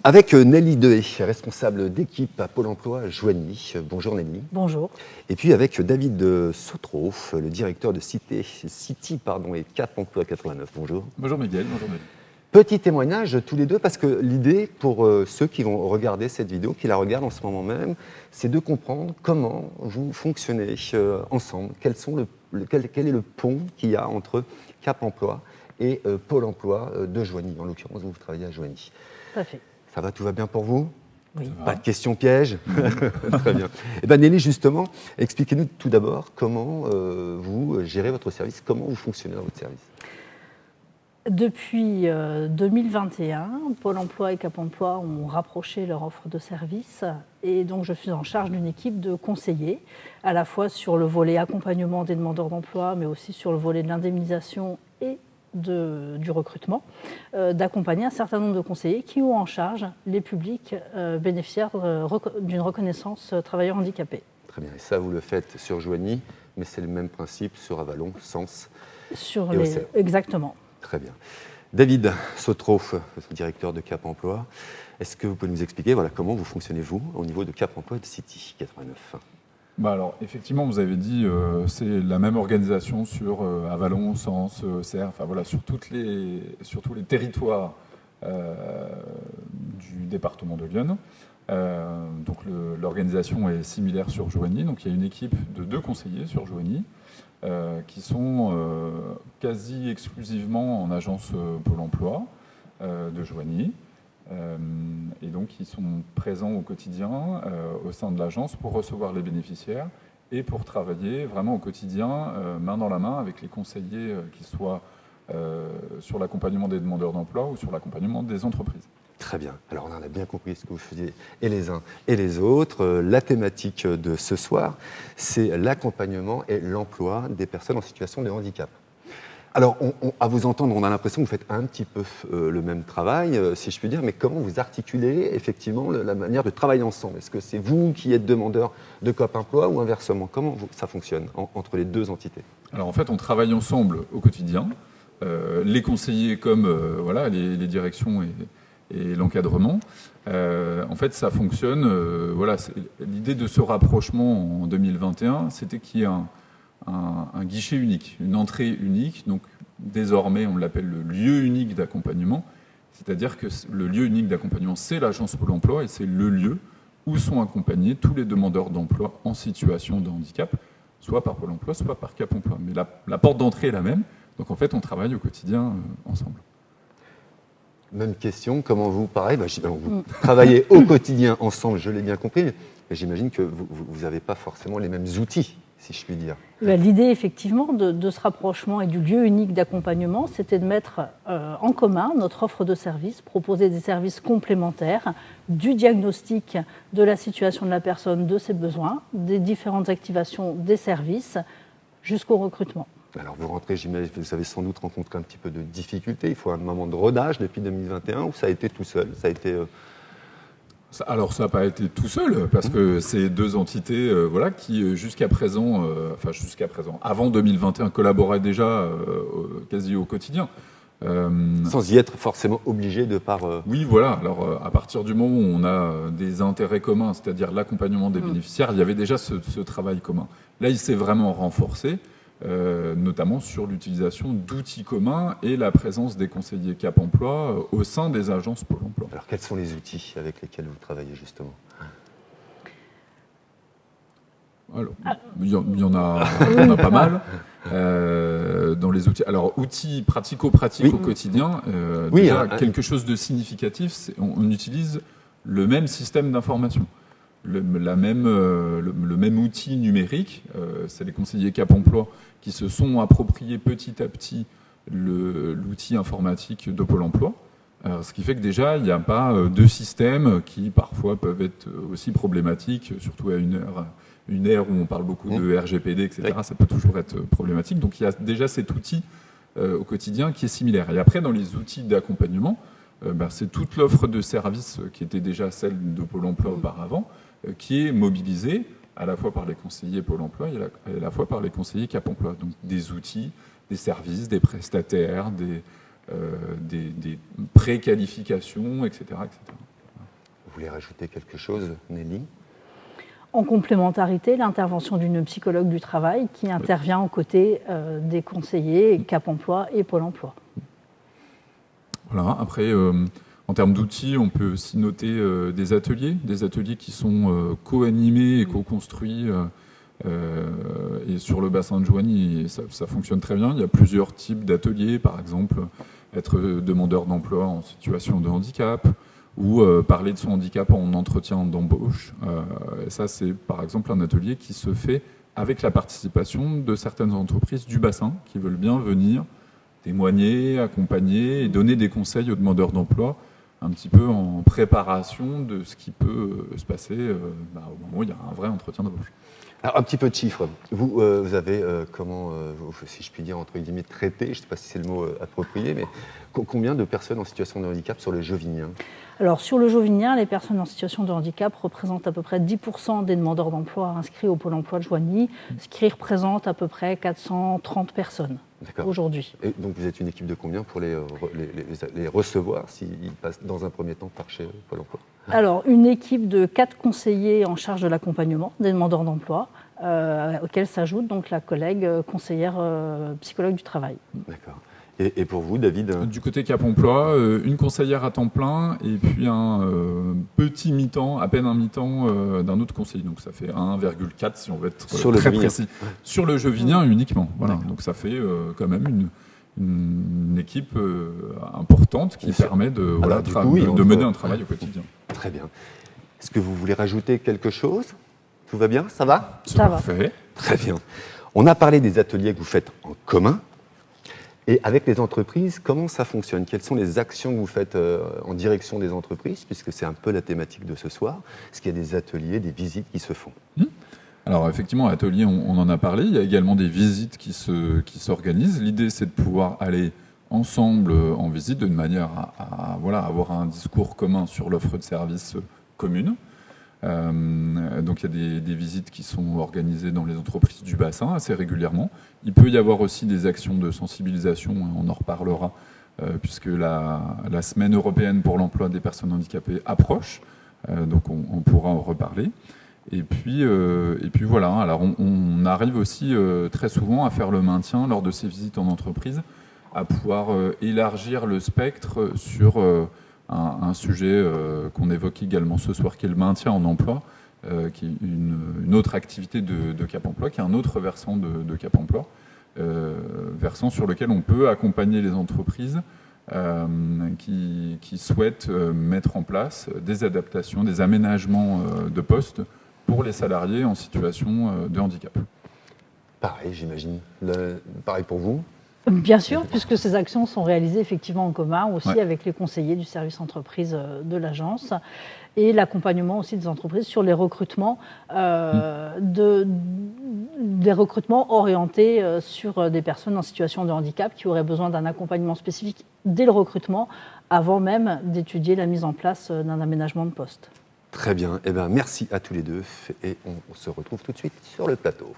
Avec Nelly Dehaye, responsable d'équipe à Pôle emploi Joigny. Bonjour Nelly. Bonjour. Et puis avec David Sautreau, le directeur de City et Cap Emploi 89. Bonjour. Bonjour Miguel, bonjour Nelly. Petit témoignage tous les deux, parce que l'idée pour ceux qui vont regarder cette vidéo, qui la regardent en ce moment même, c'est de comprendre comment vous fonctionnez ensemble. Quel est le pont qu'il y a entre Cap Emploi et Pôle emploi de Joigny. En l'occurrence, vous travaillez à Joigny. Tout à fait. Ça va, tout va bien pour vous? Oui. Pas de questions pièges? Très bien. Eh bien, Nelly, justement, expliquez-nous tout d'abord comment vous gérez votre service, comment vous fonctionnez dans votre service. Depuis 2021, Pôle emploi et Cap emploi ont rapproché leur offre de services et donc je suis en charge d'une équipe de conseillers, à la fois sur le volet accompagnement des demandeurs d'emploi, mais aussi sur le volet de l'indemnisation et du recrutement, d'accompagner un certain nombre de conseillers qui ont en charge les publics bénéficiaires d'une reconnaissance travailleurs handicapés. Très bien, et ça vous le faites sur Joigny, mais c'est le même principe sur Avallon, Sens Sur et Auxerre. Exactement. Très bien. David Sautreau, directeur de Cap Emploi, est-ce que vous pouvez nous expliquer comment vous fonctionnez vous au niveau de Cap Emploi et de City 89? Alors, effectivement, vous avez dit c'est la même organisation sur Avallon, Sens, Auxerre, sur tous les territoires du département de l'Yonne. Donc l'organisation est similaire sur Joigny. Donc il y a une équipe de 2 conseillers sur Joigny qui sont quasi exclusivement en agence Pôle emploi de Joigny. Et donc, ils sont présents au quotidien au sein de l'agence pour recevoir les bénéficiaires et pour travailler vraiment au quotidien, main dans la main, avec les conseillers, qu'ils soient sur l'accompagnement des demandeurs d'emploi ou sur l'accompagnement des entreprises. Très bien. Alors, on en a bien compris ce que vous faisiez et les uns et les autres. La thématique de ce soir, c'est l'accompagnement et l'emploi des personnes en situation de handicap. Alors, à vous entendre, on a l'impression que vous faites un petit peu le même travail, si je puis dire, mais comment vous articulez effectivement la manière de travailler ensemble? Est-ce que c'est vous qui êtes demandeur de Cap Emploi ou inversement? Comment ça fonctionne entre les deux entités? Alors, en fait, on travaille ensemble au quotidien, les conseillers comme les directions et l'encadrement. En fait, ça fonctionne. L'idée de ce rapprochement en 2021, c'était qu'il y ait un guichet unique, une entrée unique. Donc, désormais, on l'appelle le lieu unique d'accompagnement. C'est-à-dire que le lieu unique d'accompagnement, c'est l'agence Pôle emploi et c'est le lieu où sont accompagnés tous les demandeurs d'emploi en situation de handicap, soit par Pôle emploi, soit par Cap emploi. Mais la porte d'entrée est la même. Donc, en fait, on travaille au quotidien ensemble. Même question, comment vous, pareil, vous travaillez au quotidien ensemble, je l'ai bien compris, mais j'imagine que vous n'avez pas forcément les mêmes outils, si je puis dire. L'idée, effectivement, de ce rapprochement et du lieu unique d'accompagnement, c'était de mettre en commun notre offre de services, proposer des services complémentaires, du diagnostic de la situation de la personne, de ses besoins, des différentes activations des services, jusqu'au recrutement. Alors vous rentrez, j'imagine, vous avez sans doute rencontré un petit peu de difficultés. Il faut un moment de rodage depuis 2021 ou ça a été tout seul? Alors ça n'a pas été tout seul, parce que c'est 2 entités qui jusqu'à présent, avant 2021, collaboraient déjà quasi au quotidien. Sans y être forcément obligé de par... Oui, voilà. Alors à partir du moment où on a des intérêts communs, c'est-à-dire l'accompagnement des bénéficiaires, il y avait déjà ce travail commun. Là, il s'est vraiment renforcé. Notamment sur l'utilisation d'outils communs et la présence des conseillers Cap emploi au sein des agences Pôle emploi. Alors quels sont les outils avec lesquels vous travaillez justement? Alors, il y en a pas mal dans les outils. Alors, outils pratico-pratiques au quotidien, quelque chose de significatif, on utilise le même système d'information. Le même outil numérique, c'est les conseillers Cap emploi qui se sont appropriés petit à petit l'outil informatique de Pôle emploi. Ce qui fait que déjà, il n'y a pas 2 systèmes qui parfois peuvent être aussi problématiques, surtout à une ère où on parle beaucoup de RGPD, etc. Ça peut toujours être problématique. Donc il y a déjà cet outil au quotidien qui est similaire. Et après, dans les outils d'accompagnement, c'est toute l'offre de services qui était déjà celle de Pôle emploi auparavant, qui est mobilisée à la fois par les conseillers Pôle emploi et à la fois par les conseillers Cap emploi. Donc des outils, des services, des prestataires, des préqualifications, etc., etc. voulez rajouter quelque chose, Nelly? En complémentarité, l'intervention d'une psychologue du travail qui intervient aux côtés des conseillers Cap Emploi et Pôle Emploi. Voilà. Après, en termes d'outils, on peut aussi noter des ateliers qui sont co-animés et co-construits. Et sur le bassin de Joigny, ça fonctionne très bien. Il y a plusieurs types d'ateliers, par exemple être demandeur d'emploi en situation de handicap, ou parler de son handicap en entretien d'embauche. Et ça, c'est par exemple un atelier qui se fait avec la participation de certaines entreprises du bassin qui veulent bien venir témoigner, accompagner et donner des conseils aux demandeurs d'emploi, un petit peu en préparation de ce qui peut se passer au moment où il y a un vrai entretien d'embauche. Alors, un petit peu de chiffres. Vous avez, si je puis dire, entre guillemets, traité, je ne sais pas si c'est le mot approprié, mais combien de personnes en situation de handicap sur le Jovinien? Alors, sur le Jovinien, les personnes en situation de handicap représentent à peu près 10% des demandeurs d'emploi inscrits au Pôle emploi de Joigny, ce qui représente à peu près 430 personnes aujourd'hui. Et donc, vous êtes une équipe de combien pour les recevoir, s'ils passent dans un premier temps par chez Pôle emploi? Alors, une équipe de 4 conseillers en charge de l'accompagnement des demandeurs d'emploi, auxquels s'ajoute donc la collègue conseillère psychologue du travail. D'accord. Et pour vous, David? Du côté Cap Emploi, une conseillère à temps plein et puis un petit mi-temps, à peine un mi-temps d'un autre conseiller. Donc ça fait 1,4 si on veut être très précis. Sur le Jovinien uniquement. Voilà. Donc ça fait quand même une équipe importante qui permet de mener un travail au quotidien. Très bien. Est-ce que vous voulez rajouter quelque chose? Tout va bien? Ça va? Ça va. Très bien. On a parlé des ateliers que vous faites en commun. Et avec les entreprises, comment ça fonctionne? Quelles sont les actions que vous faites en direction des entreprises, puisque c'est un peu la thématique de ce soir? Est-ce qu'il y a des ateliers, des visites qui se font? Alors effectivement, ateliers, on en a parlé. Il y a également des visites qui s'organisent. L'idée, c'est de pouvoir aller ensemble en visite de manière à avoir un discours commun sur l'offre de services commune. Donc il y a des visites qui sont organisées dans les entreprises du bassin assez régulièrement. Il peut y avoir aussi des actions de sensibilisation, on en reparlera, puisque la semaine européenne pour l'emploi des personnes handicapées approche, donc on pourra en reparler. Et puis voilà, alors on arrive aussi très souvent à faire le maintien lors de ces visites en entreprise, à pouvoir élargir le spectre sur un sujet qu'on évoque également ce soir, qui est le maintien en emploi, qui est une autre activité de Cap Emploi, qui est un autre versant de Cap Emploi, versant sur lequel on peut accompagner les entreprises qui souhaitent mettre en place des adaptations, des aménagements de postes pour les salariés en situation de handicap. Pareil, j'imagine. Pareil pour vous? Bien sûr, puisque ces actions sont réalisées effectivement en commun, aussi avec les conseillers du service entreprise de l'agence, et l'accompagnement aussi des entreprises sur les recrutements, des recrutements orientés sur des personnes en situation de handicap qui auraient besoin d'un accompagnement spécifique dès le recrutement, avant même d'étudier la mise en place d'un aménagement de poste. Très bien. Eh bien, merci à tous les deux et on se retrouve tout de suite sur le plateau.